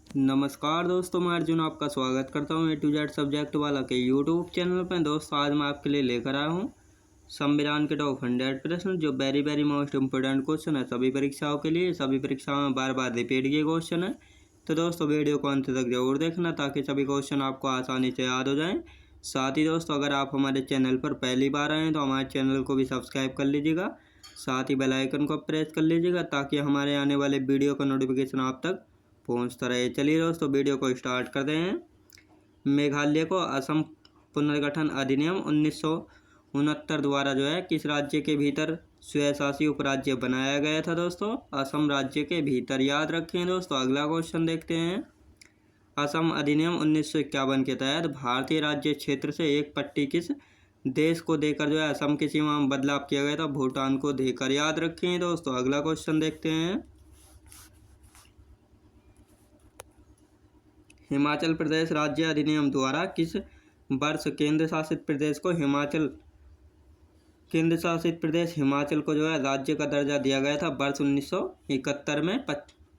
नमस्कार दोस्तों, मैं अर्जुन आपका स्वागत करता हूँ ए टू जेड सब्जेक्ट वाला के यूट्यूब चैनल पर। दोस्तों आज मैं आपके लिए लेकर आया हूँ संविधान के टॉप 100 प्रश्न, जो वेरी मोस्ट इम्पोर्टेंट क्वेश्चन है सभी परीक्षाओं के लिए। सभी परीक्षाओं में बार बार रिपीट किए क्वेश्चन है, तो दोस्तों वीडियो को अंत तक जरूर देखना ताकि सभी क्वेश्चन आपको आसानी से याद हो जाएं। साथ ही दोस्तों अगर आप हमारे चैनल पर पहली बार आए हैं तो हमारे चैनल को भी सब्सक्राइब कर लीजिएगा, साथ ही बेल आइकन को प्रेस कर लीजिएगा ताकि हमारे आने वाले वीडियो का नोटिफिकेशन आप तक पहुंचता रहे। चलिए दोस्तों वीडियो को स्टार्ट करते हैं। मेघालय को असम पुनर्गठन अधिनियम 1969 द्वारा जो है किस राज्य के भीतर स्वशासी उपराज्य बनाया गया था? दोस्तों असम राज्य के भीतर, याद रखें। दोस्तों अगला क्वेश्चन देखते हैं। असम अधिनियम 1951 के तहत भारतीय राज्य क्षेत्र से एक पट्टी किस देश को देकर जो है असम की सीमा में बदलाव किया गया था? भूटान को देकर, याद रखें। दोस्तों अगला क्वेश्चन देखते हैं। हिमाचल प्रदेश राज्य अधिनियम द्वारा किस वर्ष केंद्र शासित प्रदेश हिमाचल को जो है राज्य का दर्जा दिया गया था? वर्ष 1971 में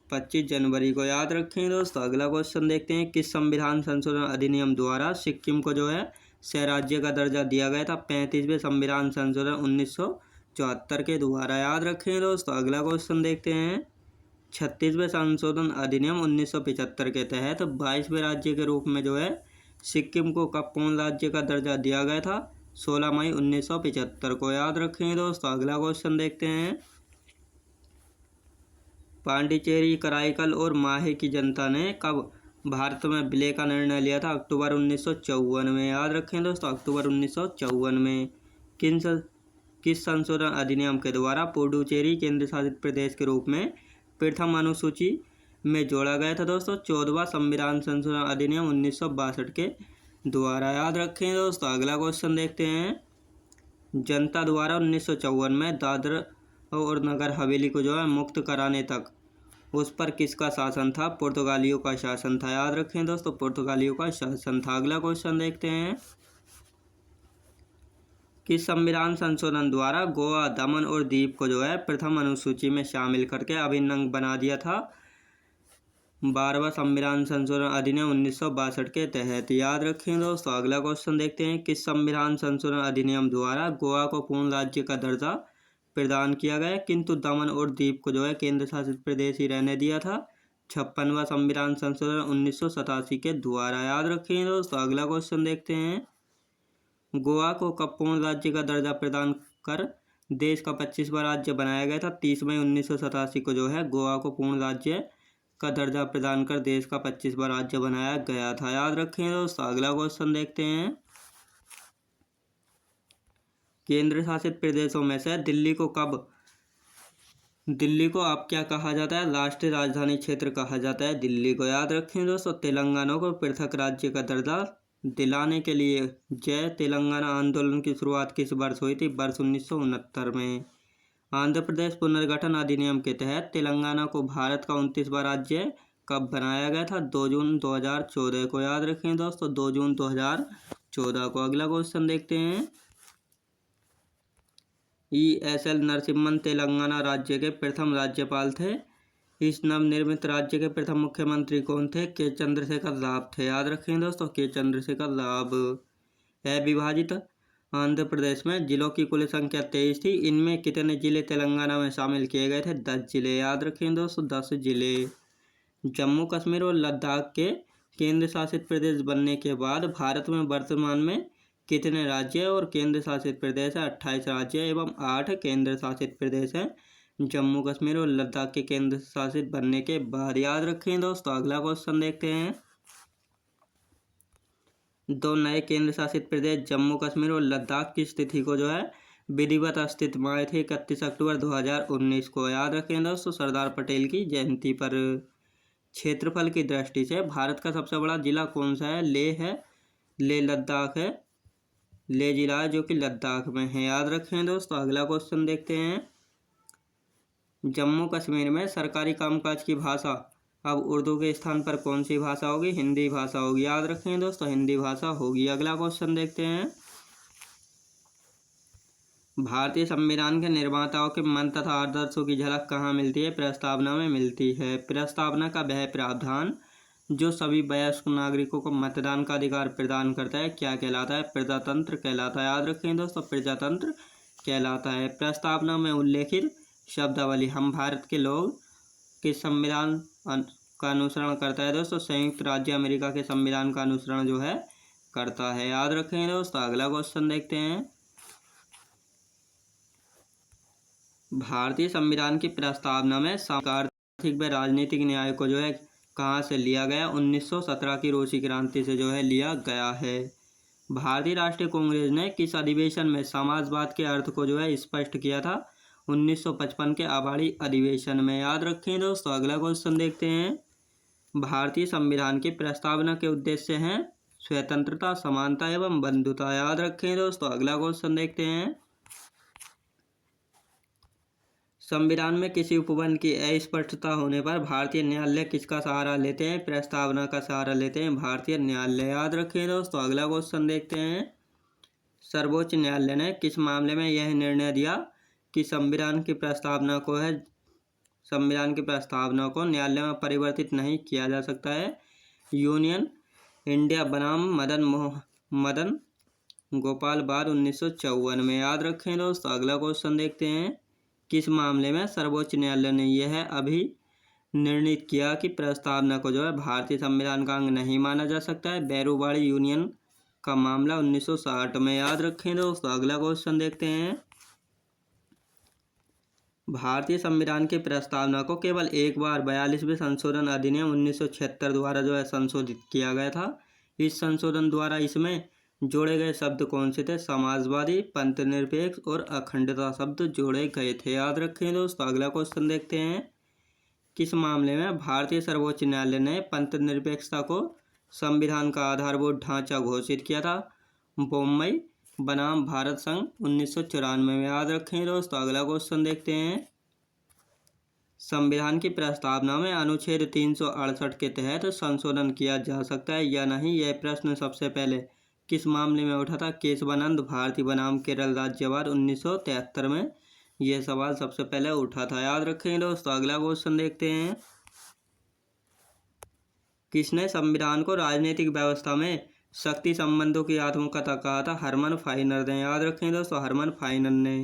25 जनवरी को, याद रखें। दोस्तों अगला क्वेश्चन देखते हैं। किस संविधान संशोधन अधिनियम द्वारा सिक्किम को जो है सह राज्य का दर्जा दिया गया था? 35वें संविधान संशोधन 1974 के द्वारा, याद रखें। दोस्तों अगला क्वेश्चन देखते हैं। 36वें संशोधन अधिनियम 1975 के तहत 22वें राज्य के रूप में जो है सिक्किम को कब पूर्ण राज्य का दर्जा दिया गया था? 16 मई 1975 को, याद रखें। दोस्तों अगला क्वेश्चन देखते हैं। पांडिचेरी, कराईकल और माहे की जनता ने कब भारत में विलय का निर्णय लिया था? अक्टूबर 1954 में, याद रखें। दोस्तों अक्टूबर 1954 में। किस संशोधन अधिनियम के द्वारा पुडुचेरी केंद्र शासित प्रदेश के रूप में प्रथम अनुसूची में जोड़ा गया था? दोस्तों 14वां संविधान संशोधन अधिनियम 1962 के द्वारा, याद रखें। दोस्तों अगला क्वेश्चन देखते हैं। जनता द्वारा 1954 में दादर और नगर हवेली को जो है मुक्त कराने तक उस पर किसका शासन था? पुर्तगालियों का शासन था, याद रखें। दोस्तों पुर्तगालियों का शासन था। अगला क्वेश्चन देखते हैं। किस संविधान संशोधन द्वारा गोवा, दमन और दीव को जो है प्रथम अनुसूची में शामिल करके अभिन्न अंग बना दिया था? 12वां संविधान संशोधन अधिनियम 1962 के तहत, याद रखें। दोस्तों अगला क्वेश्चन देखते हैं। किस संविधान संशोधन अधिनियम द्वारा गोवा को पूर्ण राज्य का दर्जा प्रदान किया गया किंतु दमन और दीव को जो है केंद्र शासित प्रदेश ही रहने दिया था? 56वां संविधान संशोधन 1987 के द्वारा, याद रखें। दोस्तों अगला क्वेश्चन देखते हैं। गोवा को कब पूर्ण राज्य का दर्जा प्रदान कर देश का 25वां राज्य बनाया गया था? 30 मई 1987 को जो है गोवा को पूर्ण राज्य का दर्जा प्रदान कर देश का 25वां राज्य बनाया गया था, याद रखें। दोस्तों अगला क्वेश्चन देखते हैं। केंद्र शासित प्रदेशों में से दिल्ली को अब क्या कहा जाता है? राष्ट्रीय राजधानी क्षेत्र कहा जाता है दिल्ली को, याद रखें। दोस्तों तेलंगाना को पृथक राज्य का दर्जा दिलाने के लिए जय तेलंगाना आंदोलन की शुरुआत किस वर्ष हुई थी? वर्ष 1969 में। आंध्र प्रदेश पुनर्गठन अधिनियम के तहत तेलंगाना को भारत का 29वां राज्य कब बनाया गया था? 2 जून 2014 को, याद रखें। दोस्तों 2 जून 2014 को। अगला क्वेश्चन देखते हैं। ESL नरसिम्हन तेलंगाना राज्य के प्रथम राज्यपाल थे। इस नवनिर्मित राज्य के प्रथम मुख्यमंत्री कौन थे? के चंद्रशेखर राव थे, याद रखें। दोस्तों के चंद्रशेखर राव। अविभाजित आंध्र प्रदेश में जिलों की कुल संख्या 23 थी। इनमें कितने जिले तेलंगाना में शामिल किए गए थे? 10 जिले, याद रखें। दोस्तों 10 जिले। जम्मू कश्मीर और लद्दाख के केंद्र शासित प्रदेश बनने के बाद भारत में वर्तमान में कितने राज्य और केंद्र शासित प्रदेश है? 28 राज्य एवं 8 केंद्र शासित प्रदेश हैं जम्मू कश्मीर और लद्दाख के केंद्र शासित बनने के बाद, याद रखें। दोस्तों अगला क्वेश्चन देखते हैं। 2 नए केंद्र शासित प्रदेश जम्मू कश्मीर और लद्दाख की स्थिति को जो है विधिवत अस्तित्व में आए थे 31 अक्टूबर 2019 को, याद रखें। दोस्तों सरदार पटेल की जयंती पर। क्षेत्रफल की दृष्टि से भारत का सबसे बड़ा जिला कौन सा है? लेह है, लेह लद्दाख है। लेह जिला है जो कि लद्दाख में है, याद रखें। दोस्तों अगला क्वेश्चन देखते हैं। जम्मू कश्मीर में सरकारी कामकाज की भाषा अब उर्दू के स्थान पर कौन सी भाषा होगी? हिंदी भाषा होगी, याद रखें। दोस्तों हिंदी भाषा होगी। अगला क्वेश्चन देखते हैं। भारतीय संविधान के निर्माताओं के मन तथा आदर्शों की झलक कहाँ मिलती है? प्रस्तावना में मिलती है। प्रस्तावना का वह प्रावधान जो सभी वयस्क नागरिकों को मतदान का अधिकार प्रदान करता है क्या कहलाता है? प्रजातंत्र कहलाता है। याद रखें दोस्तों, प्रजातंत्र कहलाता है। प्रस्तावना में उल्लेखित शब्दावली। हम भारत के लोग के संविधान का अनुसरण करता है दोस्तों। संयुक्त राज्य अमेरिका के संविधान का अनुसरण जो है करता है। याद रखें दोस्तों। अगला क्वेश्चन देखते हैं। भारतीय संविधान की प्रस्तावना में आर्थिक व राजनीतिक न्याय को जो है कहाँ से लिया गया? 1917 की रूसी क्रांति से जो है लिया गया है। भारतीय राष्ट्रीय कांग्रेस ने किस अधिवेशन में समाजवाद के अर्थ को जो है स्पष्ट किया था? 1955 के आबादी अधिवेशन में। याद रखें दोस्तों। अगला क्वेश्चन देखते हैं। भारतीय संविधान की प्रस्तावना के उद्देश्य हैं स्वतंत्रता, समानता एवं बंधुता। याद रखें दोस्तों। अगला क्वेश्चन देखते हैं। संविधान में किसी उपबंध की अस्पष्टता होने पर भारतीय न्यायालय किसका सहारा लेते हैं? प्रस्तावना का सहारा लेते हैं भारतीय न्यायालय। याद रखें दोस्तों। अगला क्वेश्चन देखते हैं। सर्वोच्च न्यायालय ने किस मामले में यह निर्णय दिया कि संविधान की प्रस्तावना को न्यायालय में परिवर्तित नहीं किया जा सकता है? यूनियन इंडिया बनाम मदन गोपाल वाद 1954 में। याद रखें दोस्तों। अगला क्वेश्चन देखते हैं। किस मामले में सर्वोच्च न्यायालय ने यह अभी निर्णित किया कि प्रस्तावना को जो है भारतीय संविधान का अंग नहीं माना जा सकता है? बैरूवाड़ी यूनियन का मामला 1960 में। याद रखें दोस्तों। अगला क्वेश्चन देखते हैं। भारतीय संविधान की प्रस्तावना को केवल एक बार 42वें संशोधन अधिनियम 1976 द्वारा जो है संशोधित किया गया था। इस संशोधन द्वारा इसमें जोड़े गए शब्द कौन से थे? समाजवादी, पंथनिरपेक्ष और अखंडता शब्द जोड़े गए थे। याद रखें दोस्तों। अगला क्वेश्चन देखते हैं। किस मामले में भारतीय सर्वोच्च न्यायालय ने पंथनिरपेक्षता को संविधान का आधारभूत ढांचा घोषित किया था? बॉम्बे बनाम भारत संघ 1994 में। याद रखें दोस्तों। अगला क्वेश्चन देखते हैं। संविधान की प्रस्तावना में अनुच्छेद 368 के तहत संशोधन किया जा सकता है या नहीं? यह प्रश्न सबसे पहले किस मामले में उठा था? केशवानंद भारती बनाम केरल राज्यवाद 1973 में यह सवाल सबसे पहले उठा था। याद रखें दोस्तों। अगला क्वेश्चन देखते हैं। किसने संविधान को राजनीतिक व्यवस्था में शक्ति संबंधों की आत्मकथा कहा था? हरमन फाइनर ने। याद रखें दोस्तों। हरमन फाइनर ने।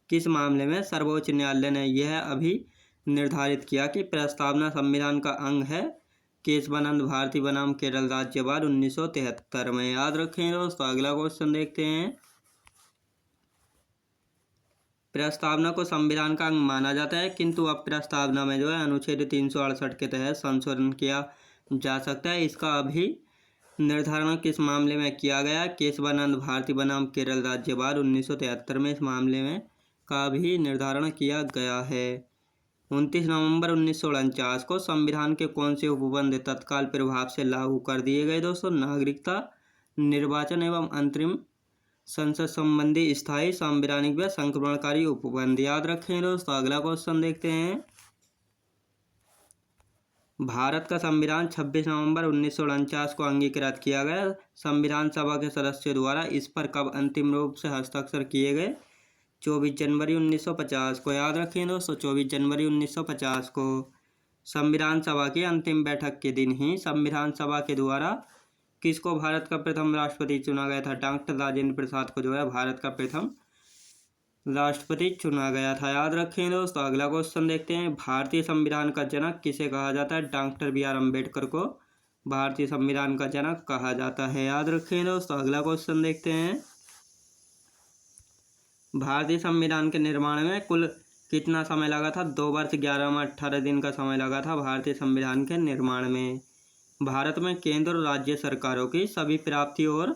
किस मामले में सर्वोच्च न्यायालय ने यह अभी निर्धारित किया कि प्रस्तावना संविधान का अंग है? केशवानंद भारती बनाम केरल राज्यवाद 1973 में। याद रखें दोस्तों। अगला क्वेश्चन देखते हैं। प्रस्तावना को संविधान का अंग माना जाता है, किंतु अब प्रस्तावना में जो है अनुच्छेद 368 के तहत संशोधन किया जा सकता है। इसका अभी निर्धारण किस मामले में किया गया? केशवानंद भारती बनाम केरल राज्यवाद 1973 में इस मामले में का भी निर्धारण किया गया है। 29 नवंबर 1949 को संविधान के कौन से उपबंध तत्काल प्रभाव से लागू कर दिए गए दोस्तों? नागरिकता, निर्वाचन एवं अंतरिम संसद संबंधी स्थायी, संवैधानिक व संक्रमणकारी उपबंध। याद रखें दोस्तों। अगला क्वेश्चन देखते हैं। भारत का संविधान 26 नवंबर 1949 को अंगीकृत किया गया। संविधान सभा के सदस्यों द्वारा इस पर कब अंतिम रूप से हस्ताक्षर किए गए? 24 जनवरी 1950 को। याद रखें दोस्तों। 24 जनवरी 1950 को। संविधान सभा की अंतिम बैठक के दिन ही संविधान सभा के द्वारा किसको भारत का प्रथम राष्ट्रपति चुना गया था? डॉक्टर राजेंद्र प्रसाद को जो है भारत का प्रथम राष्ट्रपति चुना गया था। याद रखें दोस्तों। अगला क्वेश्चन देखते हैं। भारतीय संविधान का जनक किसे कहा जाता है? डॉक्टर बी आर अम्बेडकर को भारतीय संविधान का जनक कहा जाता है। याद रखें दोस्तों। अगला क्वेश्चन देखते हैं। भारतीय संविधान के निर्माण में कुल कितना समय लगा था? 2 वर्ष 11 माह 18 दिन का समय लगा था भारतीय संविधान के निर्माण में। भारत में केंद्र और राज्य सरकारों की सभी प्राप्तियों और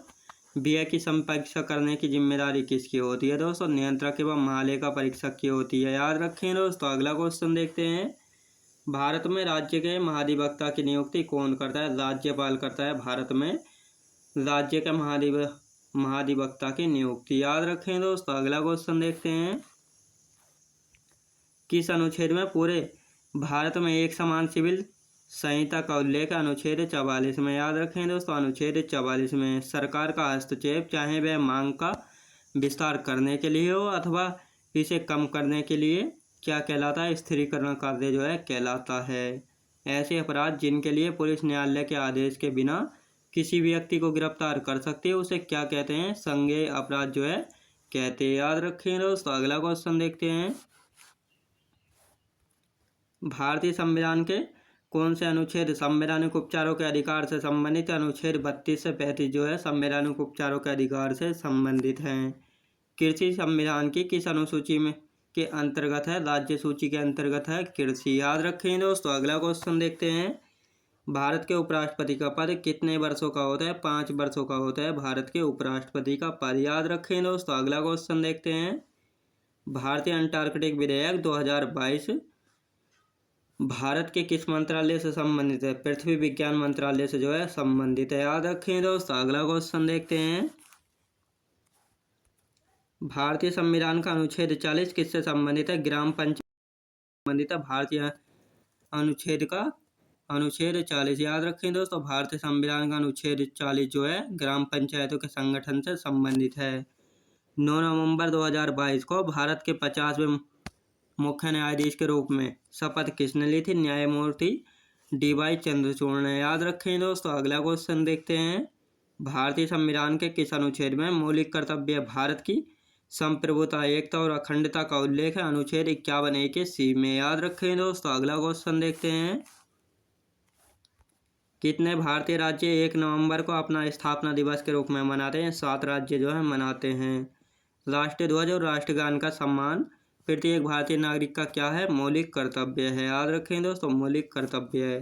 व्यय की समीक्षा करने की जिम्मेदारी किसकी होती है दोस्तों? नियंत्रक एवं महालेखा परीक्षक की होती है। याद रखें दोस्तों। अगला क्वेश्चन देखते हैं। भारत में राज्य के महाधिवक्ता की नियुक्ति कौन करता है? राज्यपाल करता है भारत में राज्य के महाधिवक्ता की नियुक्ति। याद रखें दोस्तों। अगला क्वेश्चन देखते हैं। किस अनुच्छेद में पूरे भारत में एक समान सिविल संहिता का उल्लेख? अनुच्छेद 44 में। याद रखें दोस्तों। अनुच्छेद 44 में। सरकार का हस्तक्षेप चाहे वह मांग का विस्तार करने के लिए हो अथवा इसे कम करने के लिए क्या कहलाता है? स्थिरीकरण कार्य जो है कहलाता है। ऐसे अपराध जिनके लिए पुलिस न्यायालय के आदेश के बिना किसी व्यक्ति को गिरफ्तार कर सकती है उसे क्या कहते हैं? संज्ञेय अपराध जो है कहते हैं। याद रखें दोस्तों। अगला क्वेश्चन देखते हैं। भारतीय संविधान के कौन से अनुच्छेद संवैधानिक उपचारों के अधिकार से संबंधित? अनुच्छेद 32 से 35 जो है संवैधानिक उपचारों के अधिकार से संबंधित हैं। कृषि संविधान की किस अनुसूची में के अंतर्गत है? राज्य सूची के अंतर्गत है कृषि। याद रखें दोस्तों। अगला क्वेश्चन देखते हैं। भारत के उपराष्ट्रपति का पद कितने वर्षों का होता है? 5 वर्षों का होता है भारत के उपराष्ट्रपति का पद। याद रखें दोस्तों। अगला क्वेश्चन देखते हैं। भारतीय अंटार्कटिक विधेयक 2022 भारत के किस मंत्रालय से संबंधित है? पृथ्वी विज्ञान मंत्रालय से जो है संबंधित है। याद रखें दोस्तों। अगला क्वेश्चन देखते हैं। भारतीय संविधान का अनुच्छेद 40 किससे संबंधित है? ग्राम पंचायत संबंधित है। भारतीय अनुच्छेद 40। याद रखें दोस्तों। भारतीय संविधान का अनुच्छेद 40 जो है ग्राम पंचायतों के संगठन से संबंधित है। 9 नवंबर 2022 को भारत के 50वें मुख्य न्यायाधीश के रूप में शपथ किसने ली थी? न्यायमूर्ति DY चंद्रचूड़ ने। याद रखें दोस्तों। अगला क्वेश्चन देखते हैं। भारतीय संविधान के किस अनुच्छेद में मौलिक कर्तव्य भारत की संप्रभुता, एकता और अखंडता का उल्लेख है? अनुच्छेद 51A के C में। याद रखें दोस्तों। अगला क्वेश्चन देखते हैं। कितने भारतीय राज्य 1 नवंबर को अपना स्थापना दिवस के रूप में मनाते हैं? 7 राज्य जो है मनाते हैं। राष्ट्रीय ध्वज और राष्ट्रगान का सम्मान प्रत्येक भारतीय नागरिक का क्या है? मौलिक कर्तव्य है। याद रखें दोस्तों। मौलिक कर्तव्य है।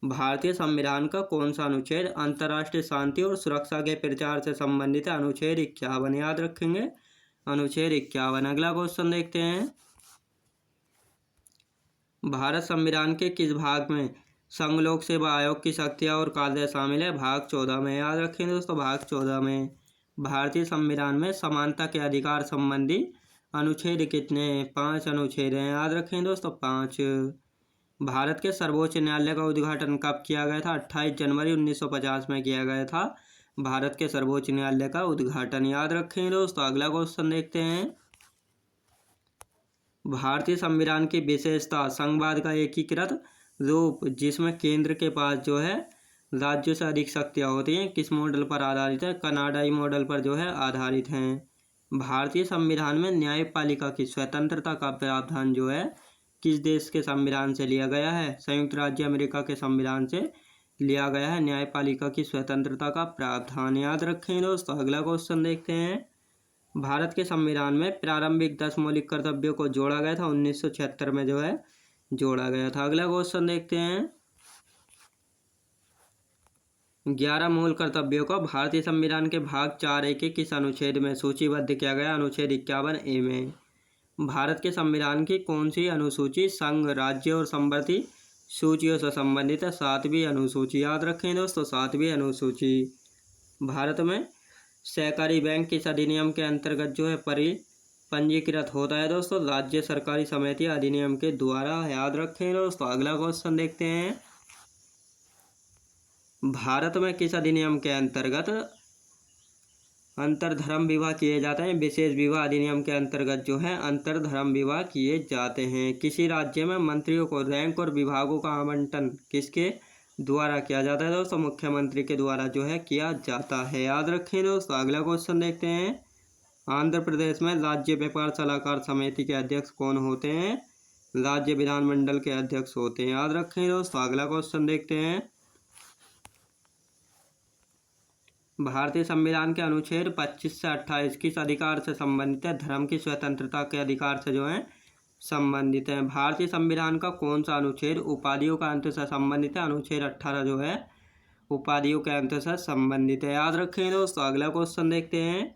भारतीय संविधान का कौन सा अनुच्छेद अंतर्राष्ट्रीय शांति और सुरक्षा के प्रचार से संबंधित है? अनुच्छेद 51। याद रखेंगे। अनुच्छेद 51। अगला क्वेश्चन देखते हैं। भारत संविधान के किस भाग में संघ लोक सेवा आयोग की शक्तियाँ और कार्य शामिल है? भाग 14 में। याद रखें दोस्तों। भाग 14 में। भारतीय संविधान में समानता के अधिकार संबंधी अनुच्छेद कितने हैं? 5 अनुच्छेद हैं। याद रखें दोस्तों। 5। भारत के सर्वोच्च न्यायालय का उद्घाटन कब किया गया था? 28 जनवरी 1950 में किया गया था भारत के सर्वोच्च न्यायालय का उद्घाटन। याद रखें दोस्तों। अगला क्वेश्चन देखते हैं। भारतीय संविधान की विशेषता संघवाद का एकीकृत रूप जिसमें केंद्र के पास जो है राज्यों से अधिक शक्तियाँ होती हैं किस मॉडल पर आधारित है? कनाडाई मॉडल पर जो है आधारित हैं। भारतीय संविधान में न्यायपालिका की स्वतंत्रता का प्रावधान जो है किस देश के संविधान से लिया गया है? संयुक्त राज्य अमेरिका के संविधान से लिया गया है न्यायपालिका की स्वतंत्रता का प्रावधान। याद रखें दोस्तों। अगला क्वेश्चन देखते हैं। भारत के संविधान में प्रारंभिक 10 मौलिक कर्तव्यों को जोड़ा गया था 1976 में जो है जोड़ा गया था। अगला क्वेश्चन देखते हैं। 11 मूल कर्तव्यों को भारतीय संविधान के भाग 4A के किस अनुच्छेद में सूचीबद्ध किया गया? अनुच्छेद 51A में। भारत के संविधान की कौन सी अनुसूची संघ, राज्य और संवर्ती सूचियों से संबंधित है? 7वीं अनुसूची। याद रखें दोस्तों। 7वीं अनुसूची। भारत में सहकारी बैंक किस अधिनियम के अंतर्गत जो है पंजीकृत होता है दोस्तों? राज्य सरकारी समिति अधिनियम के द्वारा। याद रखें दोस्तों। अगला क्वेश्चन देखते हैं। भारत में किस अधिनियम के अंतर्गत अंतरधर्म विवाह किए जाते हैं? विशेष विवाह अधिनियम के अंतर्गत जो है अंतरधर्म विवाह किए जाते हैं। किसी राज्य में मंत्रियों को रैंक और विभागों का आवंटन किसके द्वारा किया जाता है दोस्तों? मुख्यमंत्री के द्वारा जो है किया जाता है। याद रखें दोस्तों। अगला क्वेश्चन देखते हैं। आंध्र प्रदेश में राज्य व्यापार सलाहकार समिति के अध्यक्ष कौन होते हैं? राज्य विधानमंडल के अध्यक्ष होते हैं। याद रखें दोस्तों। अगला क्वेश्चन देखते हैं। भारतीय संविधान के अनुच्छेद 25 से 28 किस अधिकार से संबंधित है? धर्म की स्वतंत्रता के अधिकार से जो है संबंधित है। भारतीय संविधान का कौन सा अनुच्छेद उपाधियों का अंत से संबंधित है? अनुच्छेद 18 जो है उपाधियों के अंत से संबंधित है। याद रखें दोस्तों। अगला क्वेश्चन देखते हैं।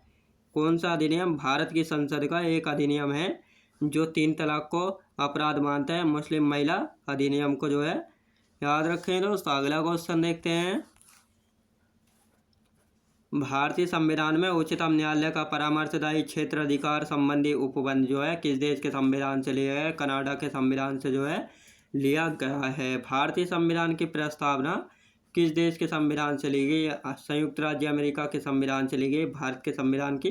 कौन सा अधिनियम भारत की संसद का एक अधिनियम है जो 3 तलाक को अपराध मानता है? मुस्लिम महिला अधिनियम को जो है याद रखें दोस्तों। अगला क्वेश्चन देखते हैं। भारतीय संविधान में उच्चतम न्यायालय का परामर्शदायी क्षेत्र अधिकार संबंधी उपबंध जो है किस देश के संविधान से लिया गया है? कनाडा के संविधान से जो है लिया गया है। भारतीय संविधान की प्रस्तावना किस देश के संविधान से ली गई? संयुक्त राज्य अमेरिका के संविधान से ली गई भारत के संविधान की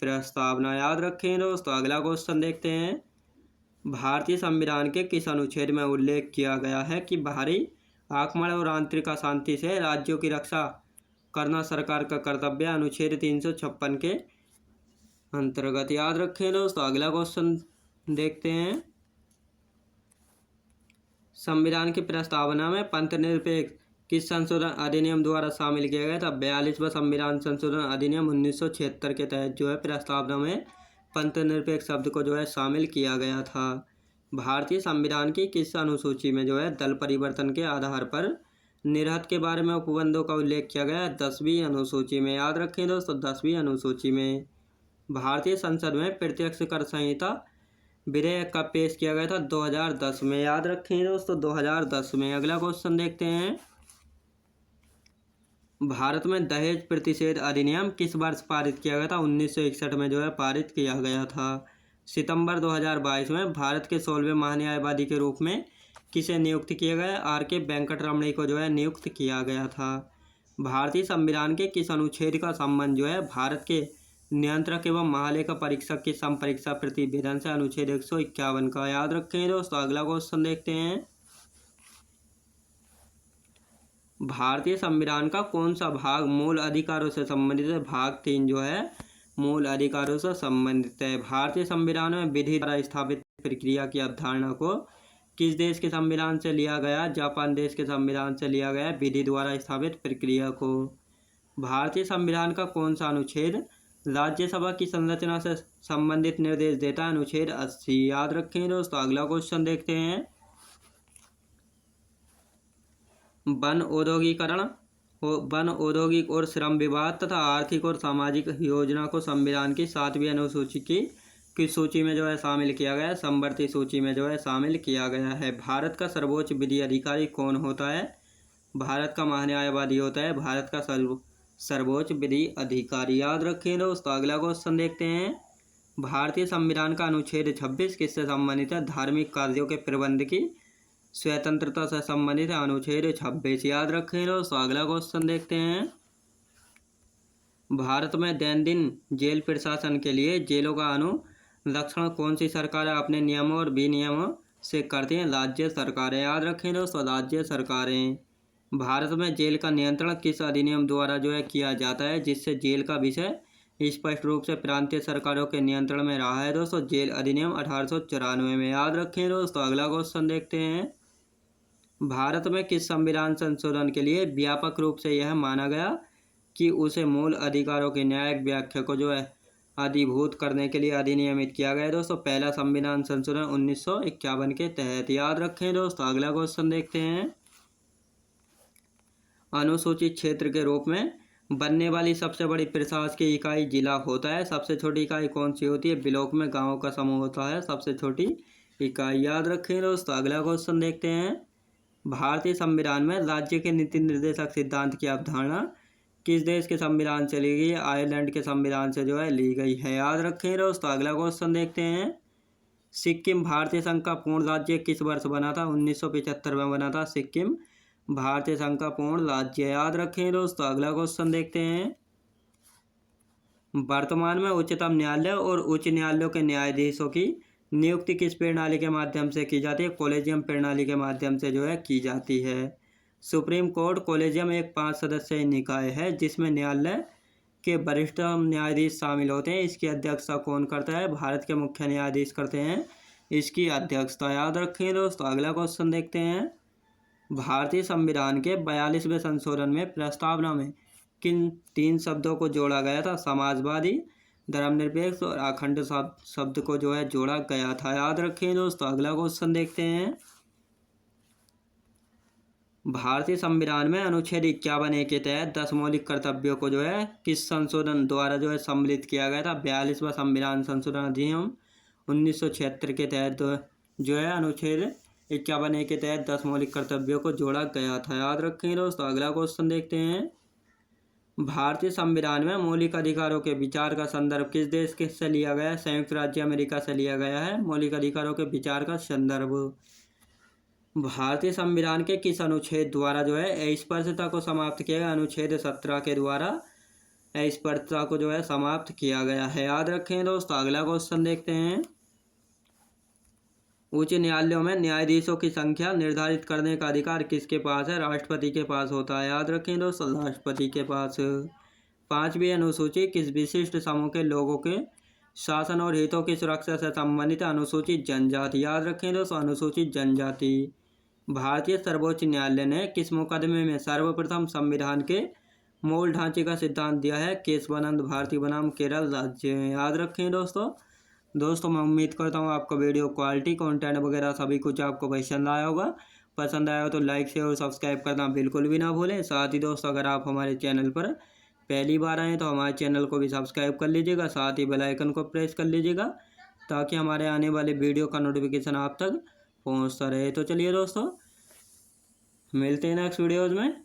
प्रस्तावना। याद रखें दोस्तों। अगला क्वेश्चन देखते हैं। भारतीय संविधान के किस अनुच्छेद में उल्लेख किया गया है कि बाहरी आक्रमण और आंतरिक अशांति से राज्यों की रक्षा करना सरकार का कर्तव्य? अनुच्छेद 356 के अंतर्गत। याद रखें दोस्तों। अगला क्वेश्चन देखते हैं। संविधान की प्रस्तावना में पंथ निरपेक्ष किस संशोधन अधिनियम द्वारा शामिल किया गया था? 42वां संविधान संशोधन अधिनियम 1976 के तहत जो है प्रस्तावना में पंथ निरपेक्ष शब्द को जो है शामिल किया गया था। भारतीय संविधान की किस अनुसूची में जो है दल परिवर्तन के आधार पर निर्हत के बारे में उपबंधों का उल्लेख किया गया है? 10वीं अनुसूची में। याद रखें दोस्तों, 10वीं अनुसूची में। भारतीय संसद में प्रत्यक्ष कर संहिता विधेयक कब पेश किया गया था? 2010 में। याद रखें दोस्तों, 2010 में। अगला क्वेश्चन देखते हैं। भारत में दहेज प्रतिषेध अधिनियम किस वर्ष पारित किया गया था? 1961 में जो है पारित किया गया था। सितंबर 2022 में भारत के 16वें महान्यायवादी के रूप में किसे नियुक्त किया गया? R.K. वेंकटरमणी को जो है नियुक्त किया गया था। भारतीय संविधान के किस अनुच्छेद का संबंध जो है भारत के नियंत्रक एवं महालेखा परीक्षक की संपरीक्षा प्रतिवेदन से? अनुच्छेद 151 का। याद रखें दोस्तों। अगला क्वेश्चन देखते हैं। भारतीय संविधान का कौन सा भाग मूल अधिकारों से संबंधित है? भाग 3 जो है मूल अधिकारों से संबंधित है। भारतीय संविधान में विधि द्वारा स्थापित प्रक्रिया की अवधारणा को किस देश के संविधान से लिया गया? जापान देश के संविधान से लिया गया विधि द्वारा स्थापित प्रक्रिया को। भारतीय संविधान का कौन सा अनुच्छेद राज्यसभा की संरचना से संबंधित निर्देश देता है? अनुच्छेद 80। याद रखें दोस्तों। अगला क्वेश्चन देखते हैं। वन औद्योगिक और श्रम विवाद तथा आर्थिक और सामाजिक योजना को संविधान की 7वीं अनुसूची की किस सूची में जो है शामिल किया गया है? समवर्ती सूची में जो है शामिल किया गया है। भारत का सर्वोच्च विधि अधिकारी कौन होता है? भारत का महान्यायवादी होता है भारत का सर्वोच्च विधि अधिकारी। याद रखें दोस्तों। अगला क्वेश्चन देखते हैं। भारतीय संविधान का अनुच्छेद 26 किससे संबंधित है? धार्मिक कार्यों के प्रबंध की स्वतंत्रता से संबंधित है। अनुच्छेद 26। याद रखें दोस्तों। अगला क्वेश्चन देखते हैं। भारत में दैनंदिन जेल प्रशासन के लिए जेलों का अनुरक्षण कौन सी सरकार अपने नियमों और विनियमों से करती हैं? राज्य सरकारें। याद रखें दोस्तों। राज्य सरकारें। भारत में जेल का नियंत्रण किस अधिनियम द्वारा जो है किया जाता है, जिससे जेल का विषय स्पष्ट रूप से प्रांतीय सरकारों के नियंत्रण में रहा है? दोस्तों, जेल अधिनियम 1894 में। याद रखें दोस्तों। अगला क्वेश्चन देखते हैं। भारत में किस संविधान संशोधन के लिए व्यापक रूप से यह माना गया कि उसे मूल अधिकारों की न्यायिक व्याख्या को जो है अधिभूत करने के लिए अधिनियमित किया गया है? दोस्तों, पहला संविधान संशोधन 1951 के तहत। याद रखें दोस्तों। अगला क्वेश्चन देखते हैं। अनुसूचित क्षेत्र के रूप में बनने वाली सबसे बड़ी प्रशासकीय इकाई जिला होता है। सबसे छोटी इकाई कौन सी होती है? ब्लॉक में गाँव का समूह होता है सबसे छोटी इकाई। याद रखें दोस्तों। अगला क्वेश्चन देखते हैं। भारतीय संविधान में राज्य के नीति निर्देशक सिद्धांत की अवधारणा किस देश के संविधान से ली गई है? आयरलैंड के संविधान से जो है ली गई है। याद रखें दोस्तों। अगला क्वेश्चन देखते हैं। सिक्किम भारतीय संघ का पूर्ण राज्य किस वर्ष बना था? 1975 में बना था सिक्किम भारतीय संघ का पूर्ण राज्य। याद रखें दोस्तों। अगला क्वेश्चन देखते हैं। वर्तमान में उच्चतम न्यायालय और उच्च न्यायालयों के न्यायाधीशों की नियुक्ति किस प्रणाली के माध्यम से की जाती है? कॉलेजियम प्रणाली के माध्यम से जो है की जाती है। सुप्रीम कोर्ट कॉलेजियम एक 5 सदस्यीय निकाय है जिसमें न्यायालय के वरिष्ठतम न्यायाधीश शामिल होते हैं। इसकी अध्यक्षता कौन करता है? भारत के मुख्य न्यायाधीश करते हैं इसकी अध्यक्षता। याद रखें दोस्तों। अगला क्वेश्चन देखते हैं। भारतीय संविधान के 42वें संशोधन में प्रस्तावना में किन 3 शब्दों को जोड़ा गया था? समाजवादी, धर्मनिरपेक्ष और अखंड शब्द को जो है जोड़ा गया था। याद रखें दोस्तों। अगला क्वेश्चन देखते हैं। भारतीय संविधान में अनुच्छेद 51A के तहत 10 मौलिक कर्तव्यों को जो है किस संशोधन द्वारा जो है सम्मिलित किया गया था? 42वां संविधान संशोधन अधिनियम 1976 के तहत जो है अनुच्छेद 51A के तहत 10 मौलिक कर्तव्यों को जोड़ा गया था। याद रखें दोस्तों। अगला क्वेश्चन देखते हैं। भारतीय संविधान में मौलिक अधिकारों के विचार का संदर्भ किस देश के से लिया गया है? संयुक्त राज्य अमेरिका से लिया गया है मौलिक अधिकारों के विचार का संदर्भ। भारतीय संविधान के किस अनुच्छेद द्वारा जो है अस्पृश्यता को समाप्त किया गया? अनुच्छेद 17 के द्वारा अस्पृश्यता को जो है समाप्त किया गया है। याद रखें दोस्तों। अगला क्वेश्चन देखते हैं। उच्च न्यायालयों में न्यायाधीशों की संख्या निर्धारित करने का अधिकार किसके पास है? राष्ट्रपति के पास होता है। याद रखें दोस्तों, राष्ट्रपति के पास। 5वीं अनुसूची किस विशिष्ट समूह के लोगों के शासन और हितों की सुरक्षा से संबंधित है? अनुसूचित जनजाति। याद रखें दोस्तों, अनुसूचित जनजाति। भारतीय सर्वोच्च न्यायालय ने किस मुकदमे में सर्वप्रथम संविधान के मूल ढांचे का सिद्धांत दिया है? केशवानंद भारती बनाम केरल राज्य। याद रखें दोस्तों मैं उम्मीद करता हूँ आपका वीडियो क्वालिटी कंटेंट वगैरह सभी कुछ आपको पसंद आया होगा। पसंद आया हो तो लाइक शेयर और सब्सक्राइब करना बिल्कुल भी ना भूलें। साथ ही दोस्तों अगर आप हमारे चैनल पर पहली बार आएँ तो हमारे चैनल को भी सब्सक्राइब कर लीजिएगा, साथ ही बेल आइकन को प्रेस कर लीजिएगा ताकि हमारे आने वाले वीडियो का नोटिफिकेशन आप तक पहुँचता रहे। तो चलिए दोस्तों, मिलते हैं नेक्स्ट वीडियोज़ में।